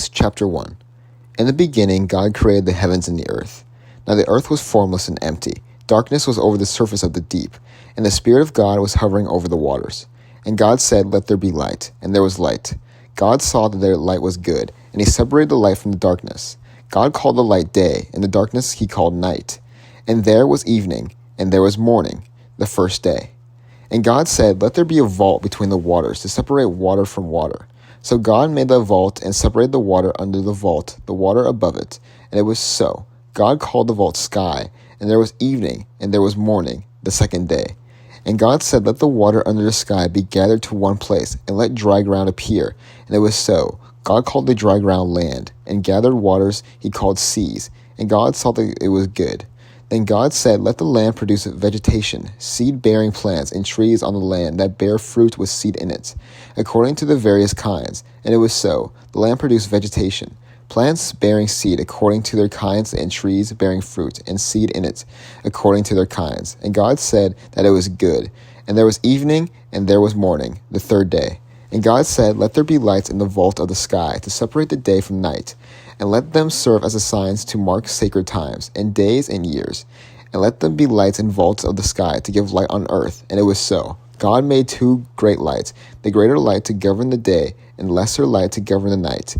Chapter 1. In the beginning, God created the heavens and the earth. Now the earth was formless and empty. Darkness was over the surface of the deep, and the Spirit of God was hovering over the waters. And God said, "Let there be light," and there was light. God saw that their light was good, and he separated the light from the darkness. God called the light day, and the darkness he called night. And there was evening, and there was morning, the first day. And God said, "Let there be a vault between the waters to separate water from water." So God made the vault and separated the water under the vault, the water above it. And it was so. God called the vault sky, and there was evening, and there was morning, the second day. And God said, "Let the water under the sky be gathered to one place, and let dry ground appear." And it was so. God called the dry ground land, and gathered waters he called seas. And God saw that it was good. Then God said, "Let the land produce vegetation, seed-bearing plants, and trees on the land that bear fruit with seed in it, according to the various kinds." And it was so. The land produced vegetation, plants bearing seed according to their kinds, and trees bearing fruit, and seed in it, according to their kinds. And God said that it was good. And there was evening, and there was morning, the third day. And God said, "Let there be lights in the vault of the sky, to separate the day from night, and let them serve as signs to mark sacred times, and days and years. And let them be lights in vaults of the sky, to give light on earth." And it was so. God made two great lights, the greater light to govern the day, and lesser light to govern the night,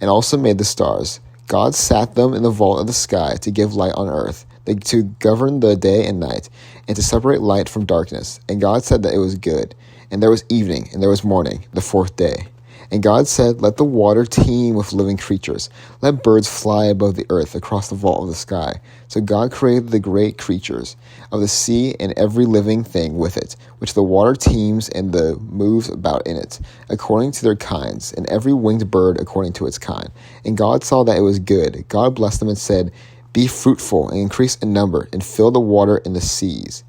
and also made the stars. God sat them in the vault of the sky to give light on earth, to govern the day and night, and to separate light from darkness. And God said that it was good. And there was evening, and there was morning, the fourth day. And God said, "Let the water teem with living creatures. Let birds fly above the earth across the vault of the sky." So God created the great creatures of the sea and every living thing with it, which the water teems and the moves about in it, according to their kinds, and every winged bird according to its kind. And God saw that it was good. God blessed them and said, "Be fruitful and increase in number, and fill the water in the seas,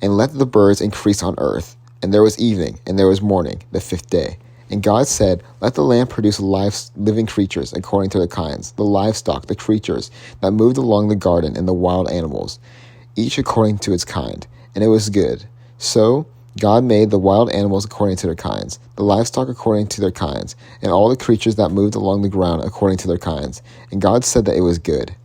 and let the birds increase on earth." And there was evening, and there was morning, the fifth day. And God said, "Let the land produce living creatures according to their kinds, the livestock, the creatures that moved along the garden, and the wild animals, each according to its kind." And it was good. So God made the wild animals according to their kinds, the livestock according to their kinds, and all the creatures that moved along the ground according to their kinds. And God said that it was good.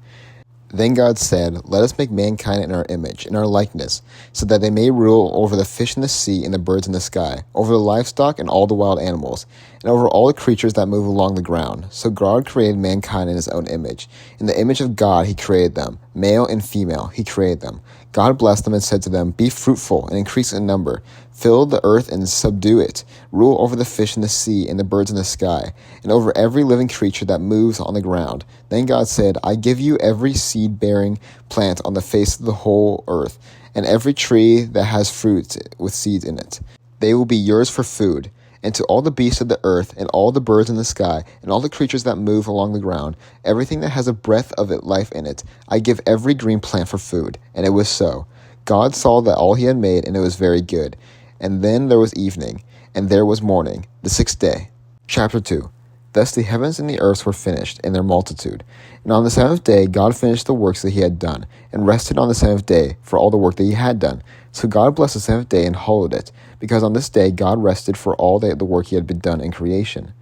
Then God said, "Let us make mankind in our image, in our likeness, so that they may rule over the fish in the sea and the birds in the sky, over the livestock and all the wild animals, and over all the creatures that move along the ground." So God created mankind in his own image. In the image of God he created them. Male and female he created them. God blessed them and said to them, "Be fruitful and increase in number. Fill the earth and subdue it. Rule over the fish in the sea and the birds in the sky, and over every living creature that moves on the ground." Then God said, "I give you every seed-bearing plant on the face of the whole earth, and every tree that has fruit with seeds in it. They will be yours for food. And to all the beasts of the earth, and all the birds in the sky, and all the creatures that move along the ground, everything that has a breath of life in it, I give every green plant for food." And it was so. God saw that all he had made, and it was very good. And then there was evening, and there was morning, the sixth day. Chapter 2. Thus the heavens and the earth were finished in their multitude. And on the seventh day God finished the works that he had done, and rested on the seventh day for all the work that he had done. So God blessed the seventh day and hallowed it, because on this day God rested for all the work he had been done in creation.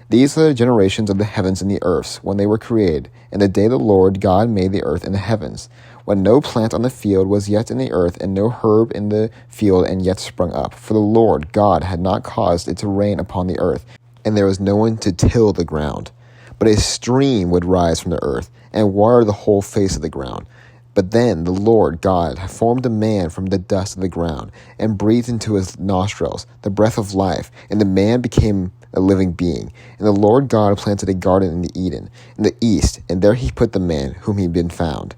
These are the generations of the heavens and the earth when they were created, in the day the Lord God made the earth and the heavens, when no plant on the field was yet in the earth, and no herb in the field and yet sprung up. For the Lord God had not caused it to rain upon the earth, and there was no one to till the ground. But a stream would rise from the earth, and water the whole face of the ground. But then the Lord God formed a man from the dust of the ground, and breathed into his nostrils the breath of life, and the man became a living being. And the Lord God planted a garden in the Eden, in the east, and there he put the man whom he had been found.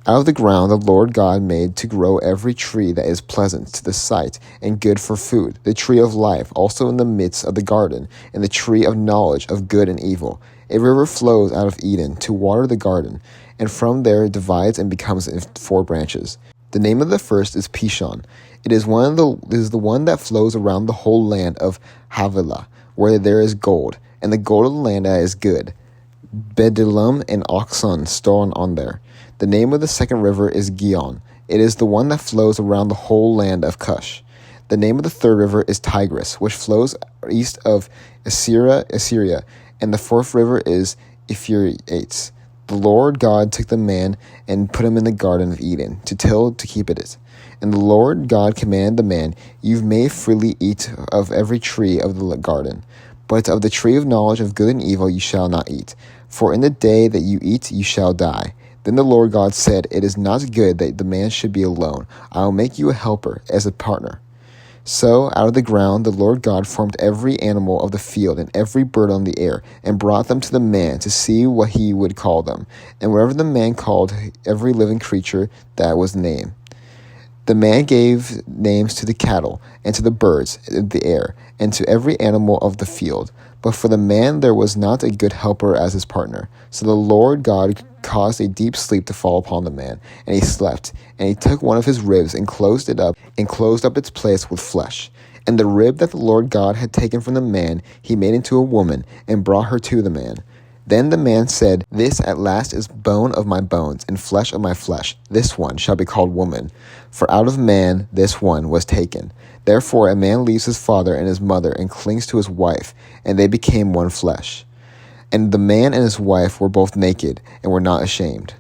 Out of the ground the Lord God made to grow every tree that is pleasant to the sight and good for food, the tree of life also in the midst of the garden, and the tree of knowledge of good and evil. A river flows out of Eden to water the garden, and from there it divides and becomes in four branches. The name of the first is Pishon. It is the one that flows around the whole land of Havilah, where there is gold, and the gold of the land that is good. Bdellium and oxon stolen on there. The name of the second river is Gihon. It is the one that flows around the whole land of Cush. The name of the third river is Tigris, which flows east of Assyria, and the fourth river is Euphrates. The Lord God took the man and put him in the Garden of Eden to till to keep it. And the Lord God commanded the man, You may freely eat of every tree of the garden, but of the tree of knowledge of good and evil you shall not eat, for in the day that you eat you shall die. Then the Lord God said, It is not good that the man should be alone. I will make you a helper, as a partner. So out of the ground the Lord God formed every animal of the field and every bird on the air, and brought them to the man to see what he would call them. And whatever the man called every living creature, that was the name. The man gave names to the cattle, and to the birds of the air, and to every animal of the field. But for the man there was not a good helper as his partner. So the Lord God caused a deep sleep to fall upon the man, and he slept. And he took one of his ribs, and closed up its place with flesh. And the rib that the Lord God had taken from the man he made into a woman, and brought her to the man. Then the man said, This at last is bone of my bones, and flesh of my flesh. This one shall be called woman, for out of man this one was taken. Therefore a man leaves his father and his mother, and clings to his wife, and they became one flesh. And the man and his wife were both naked, and were not ashamed.